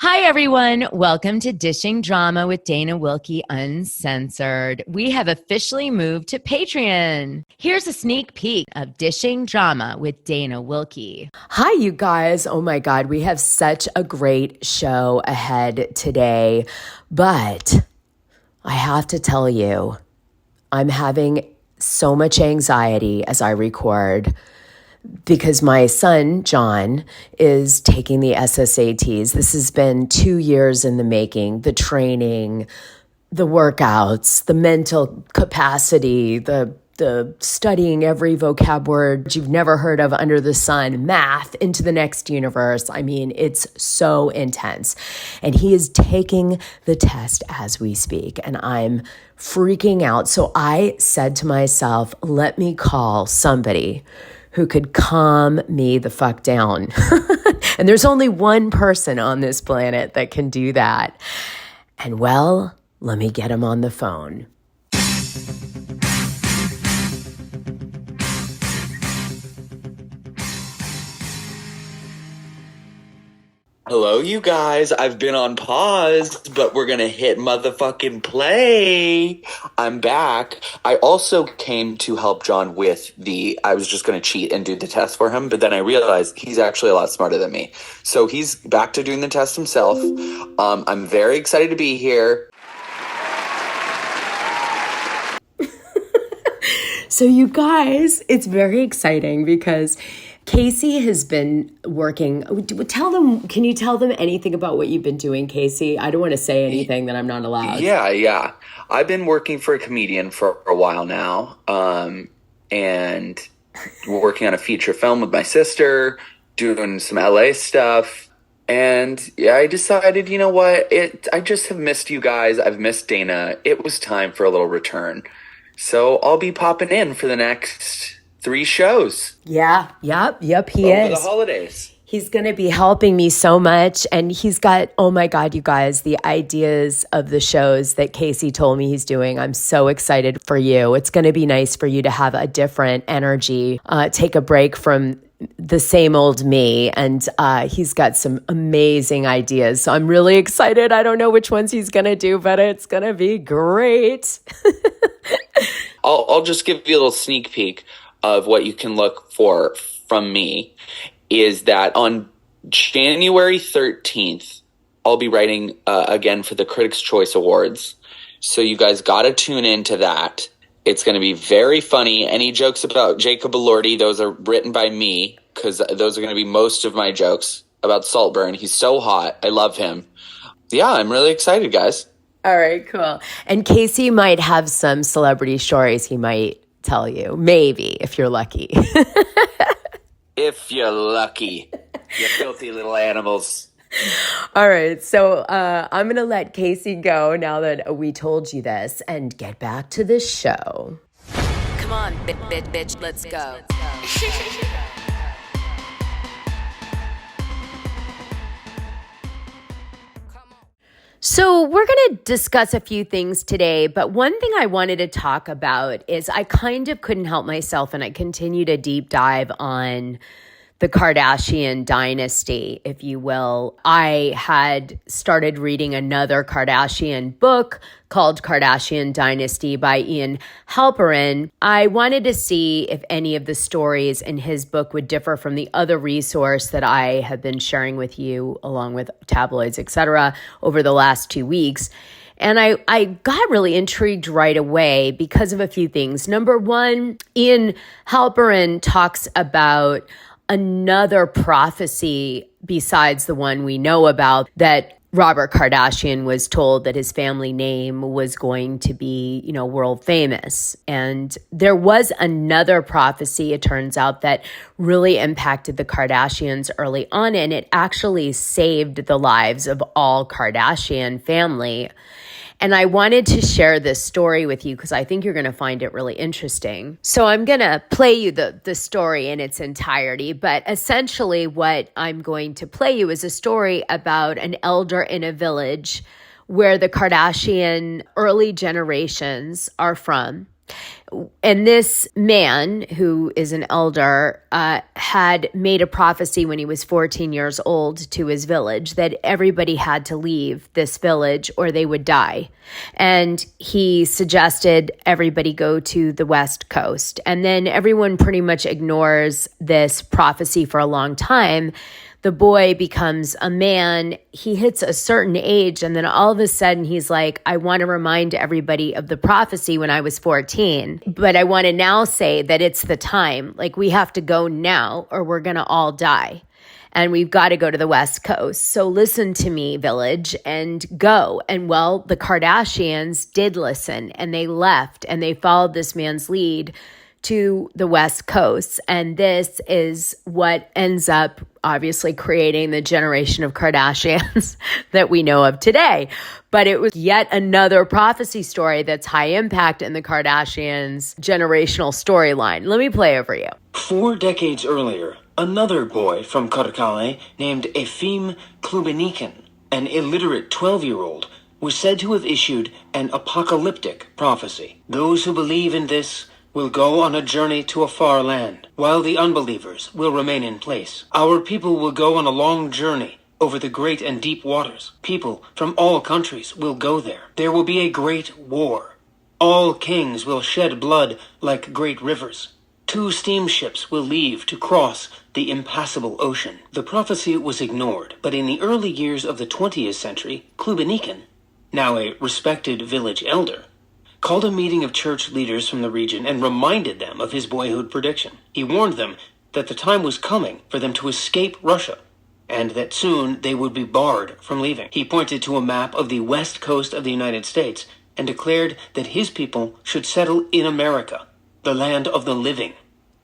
Hi, everyone. Welcome to Dishing Drama with Dana Wilkey Uncensored. We have officially moved to Patreon. Here's a sneak peek of Dishing Drama with Dana Wilkey. Hi, you guys. Oh my God, we have such a great show ahead today. But I have to tell you, I'm having so much anxiety as I record because my son, John, is taking the SSATs. This has been 2 years in the making, the training, the workouts, the mental capacity, the studying every vocab word you've never heard of under the sun, math into the next universe. I mean, it's so intense. And he is taking the test as we speak, and I'm freaking out. So I said to myself, let me call somebody who could calm me the fuck down. And there's only one person on this planet that can do that. And well, let me get him on the phone. Hello, you guys. I've been on pause, but we're going to hit motherfucking play. I'm back. I also came to help John with I was just going to cheat and do the test for him, but then I realized he's actually a lot smarter than me. So he's back to doing the test himself. I'm very excited to be here. So you guys, it's very exciting because Casey has been working. Can you tell them anything about what you've been doing, Casey? I don't want to say anything that I'm not allowed. Yeah. I've been working for a comedian for a while now, and we're working on a feature film with my sister, doing some LA stuff. And yeah, I decided, you know what? I just have missed you guys. I've missed Dana. It was time for a little return. So I'll be popping in for the next 3 shows. Yep, he over is. the holidays. He's going to be helping me so much. And he's got, oh my God, you guys, the ideas of the shows that Casey told me he's doing. I'm so excited for you. It's going to be nice for you to have a different energy, take a break from the same old me. And he's got some amazing ideas. So I'm really excited. I don't know which ones he's going to do, but it's going to be great. I'll just give you a little sneak peek of what you can look for from me is that on January 13th, I'll be writing again for the Critics' Choice Awards. So you guys got to tune into that. It's going to be very funny. Any jokes about Jacob Elordi, those are written by me because those are going to be most of my jokes about Saltburn. He's so hot. I love him. Yeah, I'm really excited, guys. All right, cool. And Casey might have some celebrity stories he might tell you. Maybe, if you're lucky. If you're lucky. You filthy little animals. All right, so I'm going to let Casey go now that we told you this and get back to the show. Come on, bitch, let's go. So we're going to discuss a few things today, but one thing I wanted to talk about is I kind of couldn't help myself, and I continue to deep dive on the Kardashian Dynasty, if you will. I had started reading another Kardashian book called Kardashian Dynasty by Ian Halperin. I wanted to see if any of the stories in his book would differ from the other resource that I have been sharing with you, along with tabloids, etc., over the last 2 weeks. And I got really intrigued right away because of a few things. Number one, Ian Halperin talks about another prophecy besides the one we know about, that Robert Kardashian was told that his family name was going to be, world famous. And there was another prophecy, it turns out, that really impacted the Kardashians early on, and it actually saved the lives of all Kardashian family. And I wanted to share this story with you because I think you're going to find it really interesting. So I'm going to play you the story in its entirety, but essentially what I'm going to play you is a story about an elder in a village where the Kardashian early generations are from. And this man, who is an elder, had made a prophecy when he was 14 years old to his village that everybody had to leave this village or they would die. And he suggested everybody go to the West Coast. And then everyone pretty much ignores this prophecy for a long time. The boy becomes a man, he hits a certain age, and then all of a sudden he's like, I want to remind everybody of the prophecy when I was 14, but I want to now say that it's the time. Like, we have to go now or we're going to all die. And we've got to go to the West Coast. So listen to me, village, and go. And well, the Kardashians did listen, and they left, and they followed this man's lead to the West Coast. And this is what ends up obviously creating the generation of Kardashians that we know of today. But it was yet another prophecy story that's high impact in the Kardashians' generational storyline. Let me play it for you. 4 decades earlier, another boy from Kardashian named Efim Klubinikin, an illiterate 12-year-old, was said to have issued an apocalyptic prophecy. Those who believe in this will go on a journey to a far land, while the unbelievers will remain in place. Our people will go on a long journey over the great and deep waters. People from all countries will go there. There will be a great war. All kings will shed blood like great rivers. 2 steamships will leave to cross the impassable ocean. The prophecy was ignored, but in the early years of the 20th century, Klubinikin, now a respected village elder, called a meeting of church leaders from the region and reminded them of his boyhood prediction. He warned them that the time was coming for them to escape Russia, and that soon they would be barred from leaving. He pointed to a map of the west coast of the United States and declared that his people should settle in America, the land of the living,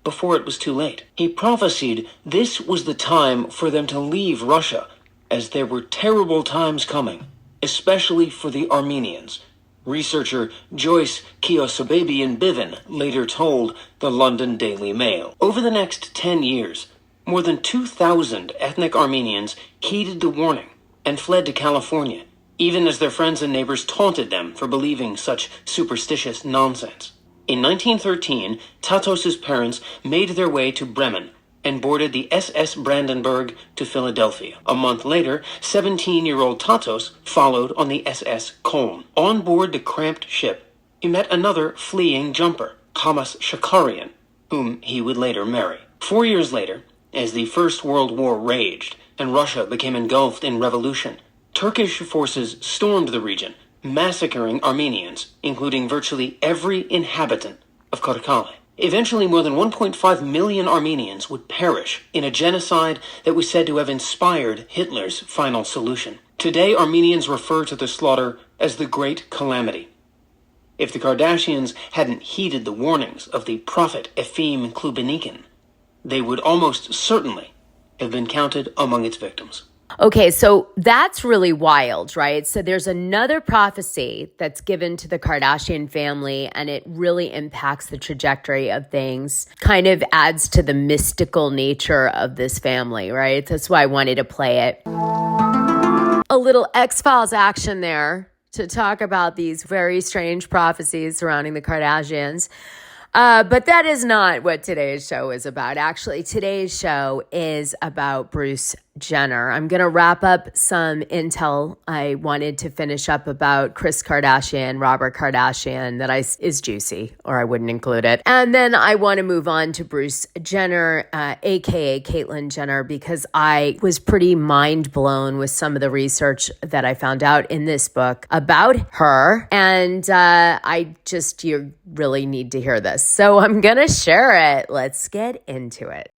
before it was too late. He prophesied this was the time for them to leave Russia, as there were terrible times coming, especially for the Armenians. Researcher Joyce Kiosababian-Bivin later told the London Daily Mail. Over the next 10 years, more than 2,000 ethnic Armenians heeded the warning and fled to California, even as their friends and neighbors taunted them for believing such superstitious nonsense. In 1913, Tatos's parents made their way to Bremen and boarded the SS Brandenburg to Philadelphia. A month later, 17-year-old Tatos followed on the SS Köln. On board the cramped ship, he met another fleeing jumper, Thomas Shakarian, whom he would later marry. 4 years later, as the First World War raged and Russia became engulfed in revolution, Turkish forces stormed the region, massacring Armenians, including virtually every inhabitant of Kardashian. Eventually, more than 1.5 million Armenians would perish in a genocide that was said to have inspired Hitler's final solution. Today, Armenians refer to the slaughter as the Great Calamity. If the Kardashians hadn't heeded the warnings of the prophet Efim Klubinikin, they would almost certainly have been counted among its victims. Okay, so that's really wild, right? So there's another prophecy that's given to the Kardashian family, and it really impacts the trajectory of things, kind of adds to the mystical nature of this family, right? That's why I wanted to play it. A little X-Files action there to talk about these very strange prophecies surrounding the Kardashians. But that is not what today's show is about. Actually, today's show is about Bruce Jenner. I'm going to wrap up some intel I wanted to finish up about Kris Kardashian, Robert Kardashian, that is juicy, or I wouldn't include it. And then I want to move on to Bruce Jenner, aka Caitlyn Jenner, because I was pretty mind blown with some of the research that I found out in this book about her. And you really need to hear this. So I'm going to share it. Let's get into it.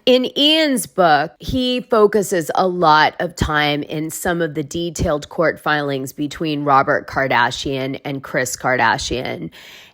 In Ian's book, he focuses a lot of time in some of the detailed court filings between Robert Kardashian and Kris Kardashian.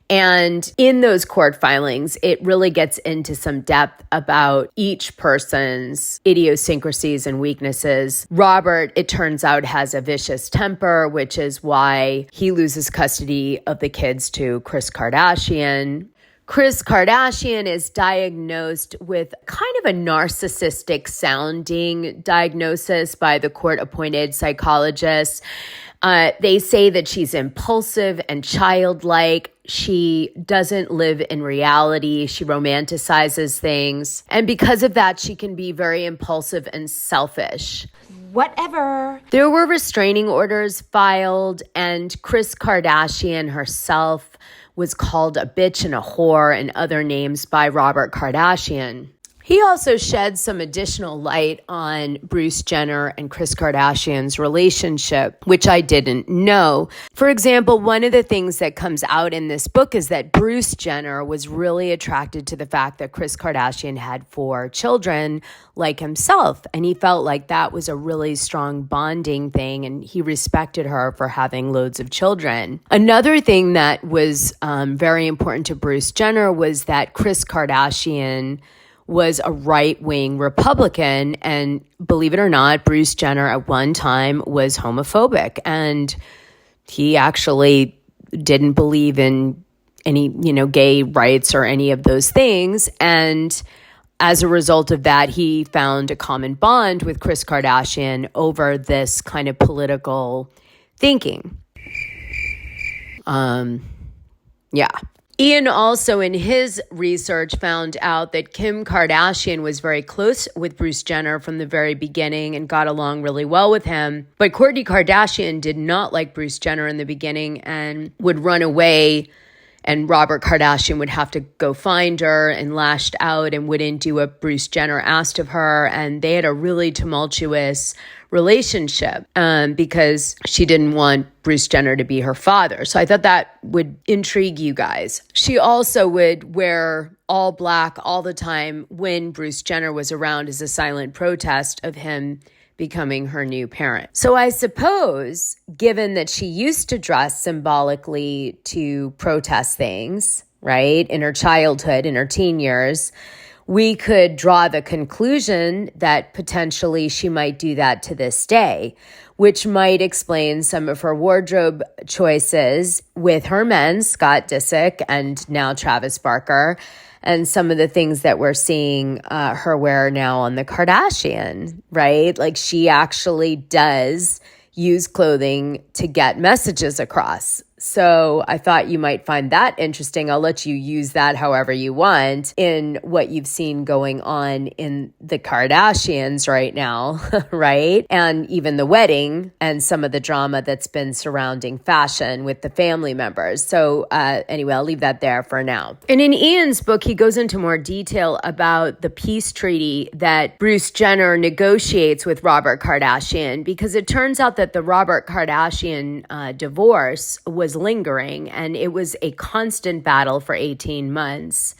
And in those court filings, it really gets into some depth about each person's idiosyncrasies and weaknesses. Robert, it turns out, has a vicious temper, which is why he loses custody of the kids to Kris Kardashian. Kris Kardashian is diagnosed with kind of a narcissistic sounding diagnosis by the court-appointed psychologist. They say that she's impulsive and childlike. She doesn't live in reality. She romanticizes things. And because of that, she can be very impulsive and selfish. Whatever. There were restraining orders filed, and Kris Kardashian herself was called a bitch and a whore and other names by Robert Kardashian. He also shed some additional light on Bruce Jenner and Kris Kardashian's relationship, which I didn't know. For example, one of the things that comes out in this book is that Bruce Jenner was really attracted to the fact that Kris Kardashian had 4 children like himself, and he felt like that was a really strong bonding thing, and he respected her for having loads of children. Another thing that was very important to Bruce Jenner was that Kris Kardashian was a right-wing Republican, and believe it or not, Bruce Jenner at one time was homophobic, and he actually didn't believe in any, gay rights or any of those things, and as a result of that, he found a common bond with Kris Kardashian over this kind of political thinking. Ian also, in his research, found out that Kim Kardashian was very close with Bruce Jenner from the very beginning and got along really well with him. But Kourtney Kardashian did not like Bruce Jenner in the beginning and would run away, and Robert Kardashian would have to go find her and lashed out and wouldn't do what Bruce Jenner asked of her. And they had a really tumultuous relationship because she didn't want Bruce Jenner to be her father. So I thought that would intrigue you guys. She also would wear all black all the time when Bruce Jenner was around as a silent protest of him becoming her new parent. So I suppose, given that she used to dress symbolically to protest things, right, in her childhood, in her teen years, we could draw the conclusion that potentially she might do that to this day, which might explain some of her wardrobe choices with her men, Scott Disick and now Travis Barker, and some of the things that we're seeing her wear now on the Kardashian, right? Like, she actually does use clothing to get messages across. So I thought you might find that interesting. I'll let you use that however you want in what you've seen going on in the Kardashians right now, right? And even the wedding and some of the drama that's been surrounding fashion with the family members. So anyway, I'll leave that there for now. And in Ian's book, he goes into more detail about the peace treaty that Bruce Jenner negotiates with Robert Kardashian, because it turns out that the Robert Kardashian divorce was lingering, and it was a constant battle for 18 months.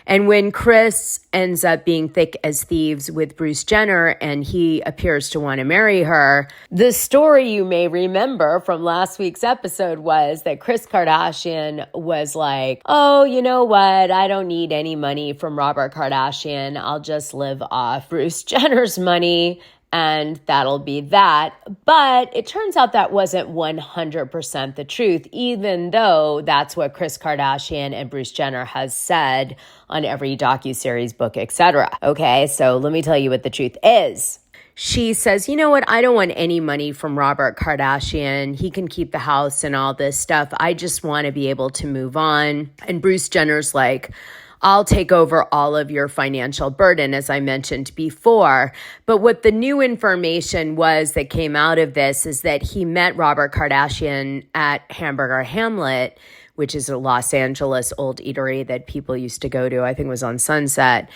And when Kris ends up being thick as thieves with Bruce Jenner and he appears to want to marry her, the story you may remember from last week's episode was that Kris Kardashian was like, oh, you know what? I don't need any money from Robert Kardashian. I'll just live off Bruce Jenner's money, and that'll be that. But it turns out that wasn't 100% the truth, even though that's what Kris Kardashian and Bruce Jenner has said on every docuseries, book, etc. Okay, so let me tell you what the truth is. She says, you know what? I don't want any money from Robert Kardashian. He can keep the house and all this stuff. I just want to be able to move on. And Bruce Jenner's like, I'll take over all of your financial burden, as I mentioned before. But what the new information was that came out of this is that he met Robert Kardashian at Hamburger Hamlet, which is a Los Angeles old eatery that people used to go to. I think it was on Sunset.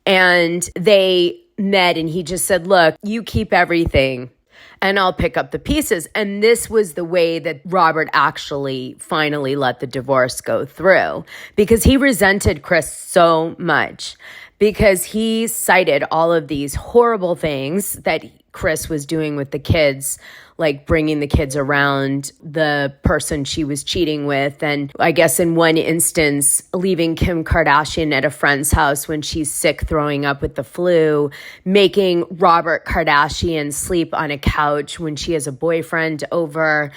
And they met, and he just said, look, you keep everything and I'll pick up the pieces. And this was the way that Robert actually finally let the divorce go through, because he resented Kris so much, because he cited all of these horrible things that Kris was doing with the kids, like bringing the kids around the person she was cheating with. And I guess in one instance, leaving Kim Kardashian at a friend's house when she's sick, throwing up with the flu, making Robert Kardashian sleep on a couch when she has a boyfriend over.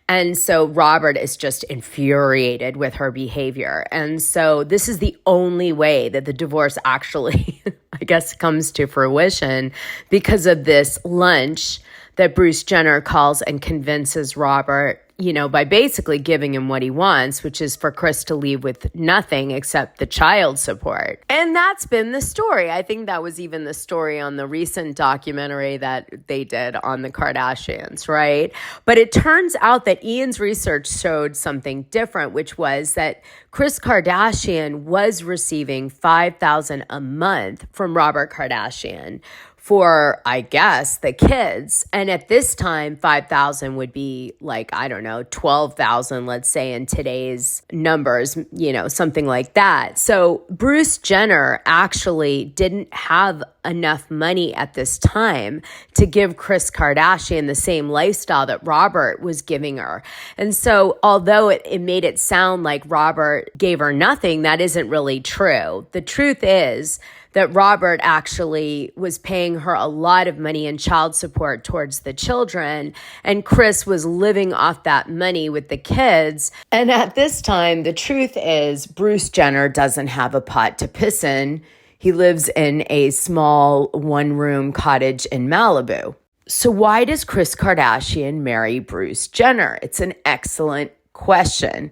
And so Robert is just infuriated with her behavior. And so this is the only way that the divorce actually, I guess, comes to fruition, because of this lunch that Bruce Jenner calls and convinces Robert, by basically giving him what he wants, which is for Kris to leave with nothing except the child support. And that's been the story. I think that was even the story on the recent documentary that they did on the Kardashians, right? But it turns out that Ian's research showed something different, which was that Kris Kardashian was receiving $5,000 a month from Robert Kardashian for, I guess, the kids. And at this time, $5,000 would be like, I don't know, $12,000, let's say in today's numbers, something like that. So Bruce Jenner actually didn't have enough money at this time to give Kris Kardashian the same lifestyle that Robert was giving her. And so although it made it sound like Robert gave her nothing, that isn't really true. The truth is that Robert actually was paying her a lot of money in child support towards the children, and Kris was living off that money with the kids. And at this time, the truth is Bruce Jenner doesn't have a pot to piss in. He lives in a small one-room cottage in Malibu. So why does Kris Kardashian marry Bruce Jenner? It's an excellent question.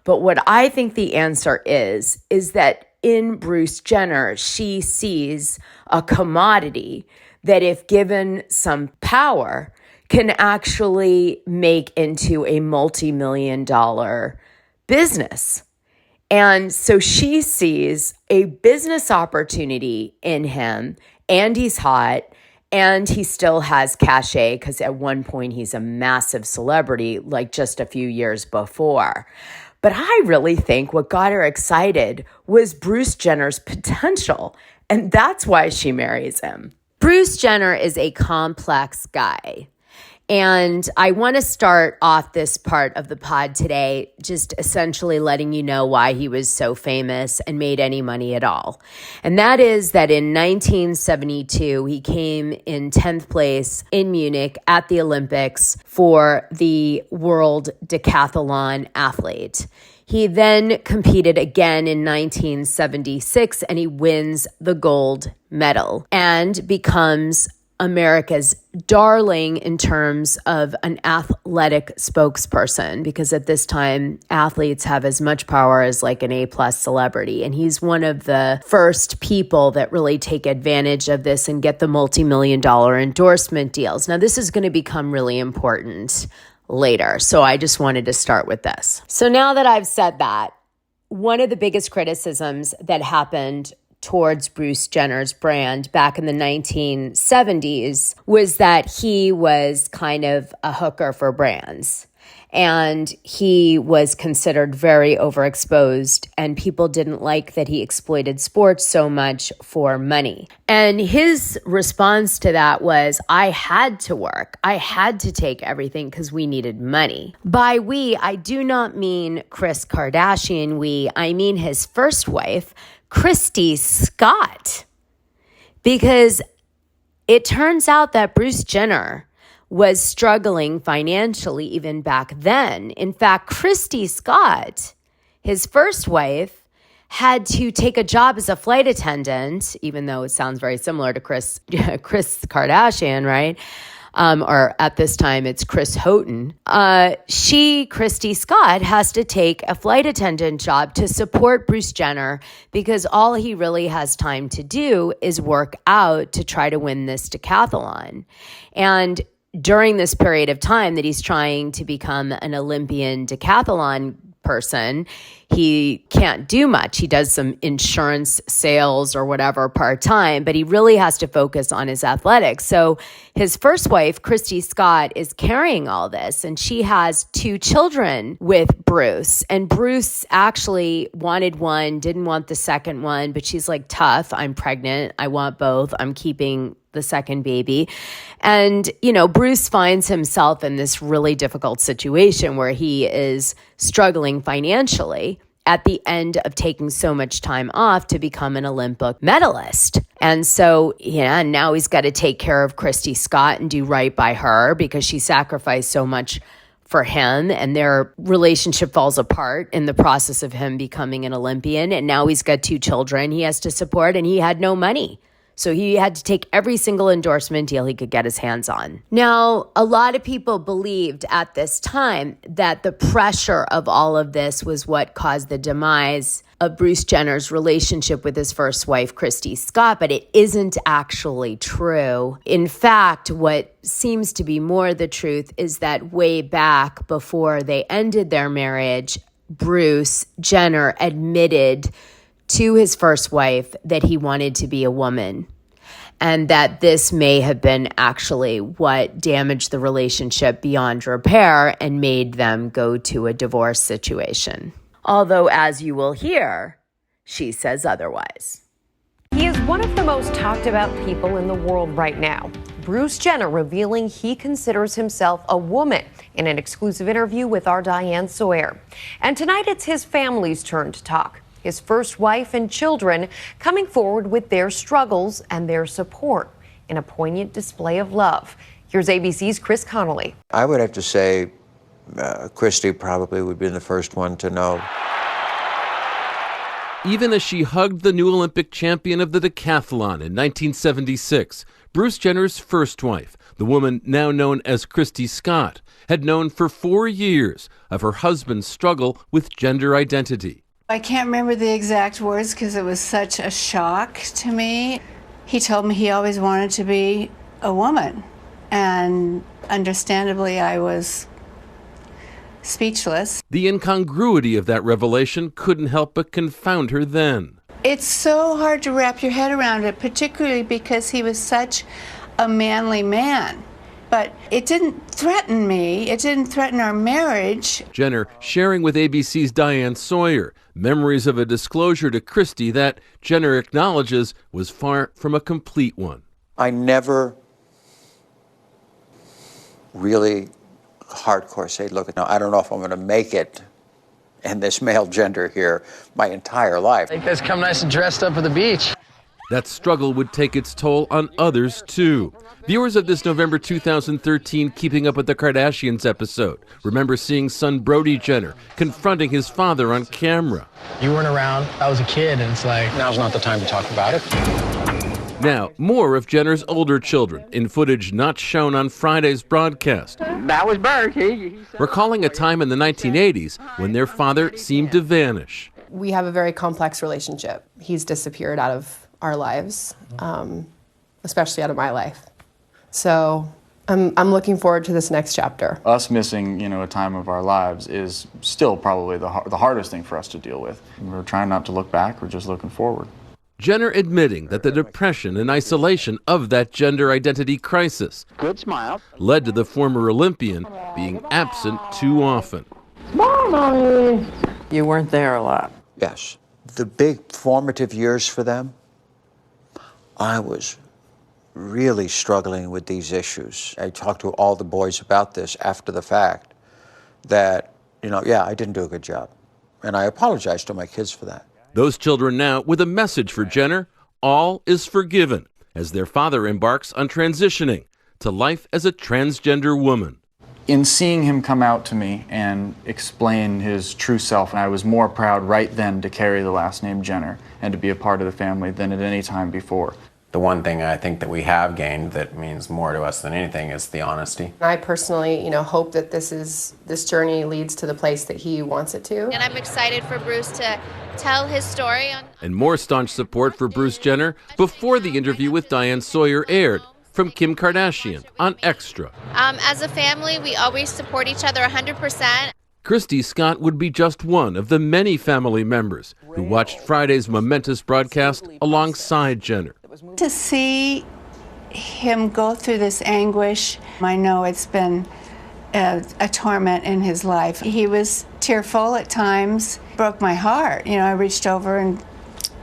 But what I think the answer is that in Bruce Jenner, she sees a commodity that, if given some power, can actually make into a multi-million-dollar business. And so she sees a business opportunity in him, and he's hot, and he still has cachet, because at one point he's a massive celebrity, like just a few years before. But I really think what got her excited was Bruce Jenner's potential, and that's why she marries him. Bruce Jenner is a complex guy. And I want to start off this part of the pod today just essentially letting you know why he was so famous and made any money at all. And that is that in 1972, he came in 10th place in Munich at the Olympics for the world decathlon athlete. He then competed again in 1976, and he wins the gold medal and becomes America's darling in terms of an athletic spokesperson, because at this time, athletes have as much power as like an A+ celebrity. And he's one of the first people that really take advantage of this and get the multi-million-dollar endorsement deals. Now, this is going to become really important later. So I just wanted to start with this. So now that I've said that, one of the biggest criticisms that happened towards Bruce Jenner's brand back in the 1970s was that he was kind of a hooker for brands. And he was considered very overexposed, and people didn't like that he exploited sports so much for money. And his response to that was, I had to work. I had to take everything because we needed money. By we, I do not mean Kris Kardashian I mean his first wife, Christy Scott, because it turns out that Bruce Jenner was struggling financially even back then. In fact, Christy Scott, his first wife, had to take a job as a flight attendant, even though it sounds very similar to Kris Kardashian, right? Or at this time, it's Kris Houghton. Christy Scott, has to take a flight attendant job to support Bruce Jenner, because all he really has time to do is work out to try to win this decathlon. And during this period of time that he's trying to become an Olympian decathlon person, he can't do much. He does some insurance sales or whatever part-time, but he really has to focus on his athletics. So his first wife, Christy Scott, is carrying all this, and she has 2 children with Bruce. And Bruce actually wanted one, didn't want the second one, but she's like, tough, I'm pregnant, I want both, I'm keeping the second baby. And, Bruce finds himself in this really difficult situation where he is struggling financially at the end of taking so much time off to become an Olympic medalist. And so, now he's got to take care of Christy Scott and do right by her because she sacrificed so much for him, and their relationship falls apart in the process of him becoming an Olympian. And now he's got 2 children he has to support, and he had no money. So he had to take every single endorsement deal he could get his hands on. Now, a lot of people believed at this time that the pressure of all of this was what caused the demise of Bruce Jenner's relationship with his first wife, Christy Scott, but it isn't actually true. In fact, what seems to be more the truth is that way back before they ended their marriage, Bruce Jenner admitted to his first wife that he wanted to be a woman, and that this may have been actually what damaged the relationship beyond repair and made them go to a divorce situation. Although, as you will hear, she says otherwise. He is one of the most talked about people in the world right now. Bruce Jenner revealing he considers himself a woman in an exclusive interview with our Diane Sawyer. And tonight it's his family's turn to talk. His first wife and children coming forward with their struggles and their support in a poignant display of love. Here's ABC's Chris Connolly. I would have to say Christy probably would be the first one to know. Even as she hugged the new Olympic champion of the decathlon in 1976, Bruce Jenner's first wife, the woman now known as Christy Scott, had known for 4 years of her husband's struggle with gender identity. I can't remember the exact words because it was such a shock to me. He told me he always wanted to be a woman, and understandably I was speechless. The incongruity of that revelation couldn't help but confound her then. It's so hard to wrap your head around it, particularly because he was such a manly man. But it didn't threaten me. It didn't threaten our marriage. Jenner sharing with ABC's Diane Sawyer memories of a disclosure to Christy that Jenner acknowledges was far from a complete one. I never really hardcore say, look, no, I don't know if I'm going to make it in this male gender here my entire life. You guys come nice and dressed up for the beach. That struggle would take its toll on others, too. Viewers of this November 2013 Keeping Up with the Kardashians episode remember seeing son Brody Jenner confronting his father on camera. You weren't around. I was a kid, and it's like, now's not the time to talk about it. Now, more of Jenner's older children in footage not shown on Friday's broadcast. That was Bert. Recalling a time in the 1980s when their father seemed to vanish. We have a very complex relationship. He's disappeared out of our lives, especially out of my life. So I'm looking forward to this next chapter. Us missing, a time of our lives is still probably the hardest thing for us to deal with. We're trying not to look back, we're just looking forward. Jenner admitting that the depression and isolation of that gender identity crisis led to the former Olympian being absent too often. Mommy! You weren't there a lot. Yes. The big formative years for them, I was really struggling with these issues. I talked to all the boys about this after the fact, that, I didn't do a good job. And I apologize to my kids for that. Those children now with a message for Jenner: all is forgiven, as their father embarks on transitioning to life as a transgender woman. In seeing him come out to me and explain his true self, I was more proud right then to carry the last name Jenner and to be a part of the family than at any time before. The one thing I think that we have gained that means more to us than anything is the honesty. I personally, hope that this journey leads to the place that he wants it to. And I'm excited for Bruce to tell his story. And more staunch support for Bruce Jenner before the interview with Diane Sawyer aired from Kim Kardashian on Extra. As a family, we always support each other 100%. Christy Scott would be just one of the many family members who watched Friday's momentous broadcast alongside Jenner. To see him go through this anguish, I know it's been a torment in his life. He was tearful at times, broke my heart. I reached over and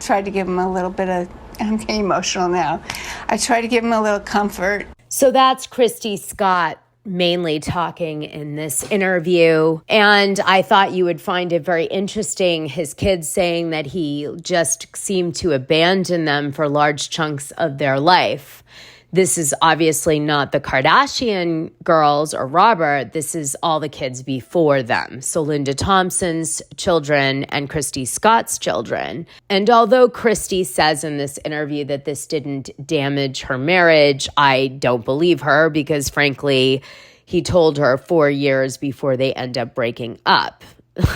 tried to give him a little bit of I'm getting emotional now. I try to give him a little comfort. So that's Christy Scott mainly talking in this interview. And I thought you would find it very interesting, his kids saying that he just seemed to abandon them for large chunks of their life. This is obviously not the Kardashian girls or Robert. This is all the kids before them. So Linda Thompson's children and Christy Scott's children. And although Christy says in this interview that this didn't damage her marriage, I don't believe her because, frankly, he told her 4 years before they end up breaking up.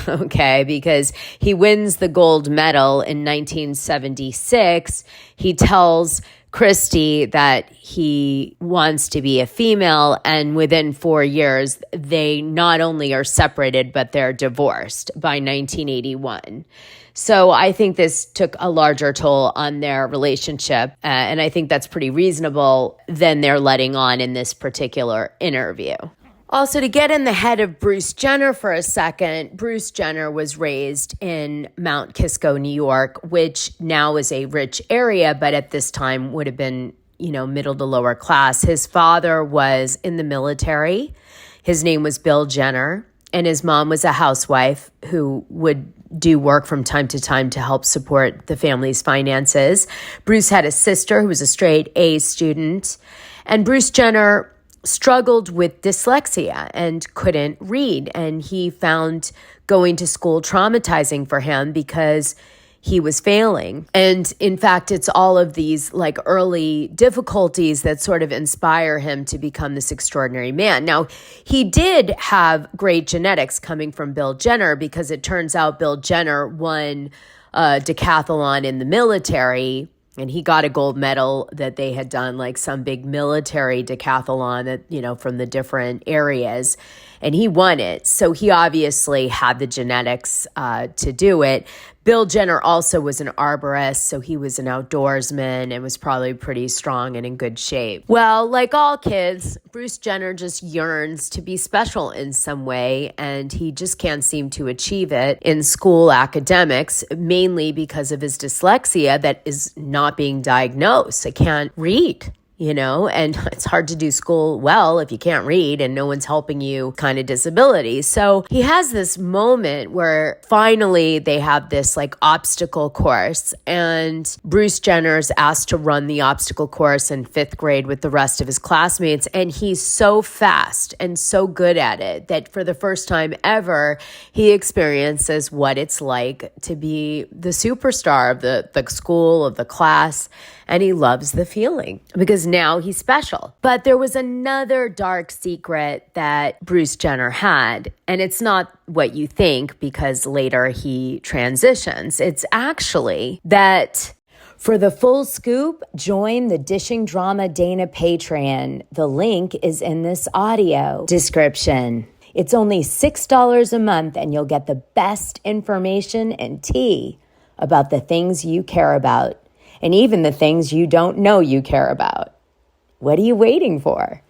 Okay, because he wins the gold medal in 1976. He tells Christy that he wants to be a female, and within 4 years, they not only are separated, but they're divorced by 1981. So I think this took a larger toll on their relationship, and I think that's pretty reasonable than they're letting on in this particular interview. Also, to get in the head of Bruce Jenner for a second, Bruce Jenner was raised in Mount Kisco, New York, which now is a rich area, but at this time would have been, middle to lower class. His father was in the military. His name was Bill Jenner, and his mom was a housewife who would do work from time to time to help support the family's finances. Bruce had a sister who was a straight A student, and Bruce Jenner struggled with dyslexia and couldn't read. And he found going to school traumatizing for him because he was failing. And in fact, it's all of these early difficulties that sort of inspire him to become this extraordinary man. Now, he did have great genetics coming from Bill Jenner because it turns out Bill Jenner won a decathlon in the military. And he got a gold medal that they had done some big military decathlon that, from the different areas. And he won it. So he obviously had the genetics to do it. Bill Jenner also was an arborist, so he was an outdoorsman and was probably pretty strong and in good shape. Well, like all kids, Bruce Jenner just yearns to be special in some way, and he just can't seem to achieve it in school academics, mainly because of his dyslexia that is not being diagnosed. I can't read. And it's hard to do school well if you can't read and no one's helping you kind of disability. So he has this moment where finally they have this obstacle course, and Bruce Jenner's asked to run the obstacle course in 5th grade with the rest of his classmates. And he's so fast and so good at it that for the first time ever, he experiences what it's like to be the superstar of the school, of the class. And he loves the feeling because now he's special. But there was another dark secret that Bruce Jenner had. And it's not what you think because later he transitions. It's actually that for the full scoop, join the Dishing Drama Dana Patreon. The link is in this audio description. It's only $6 a month and you'll get the best information and tea about the things you care about. And even the things you don't know you care about. What are you waiting for?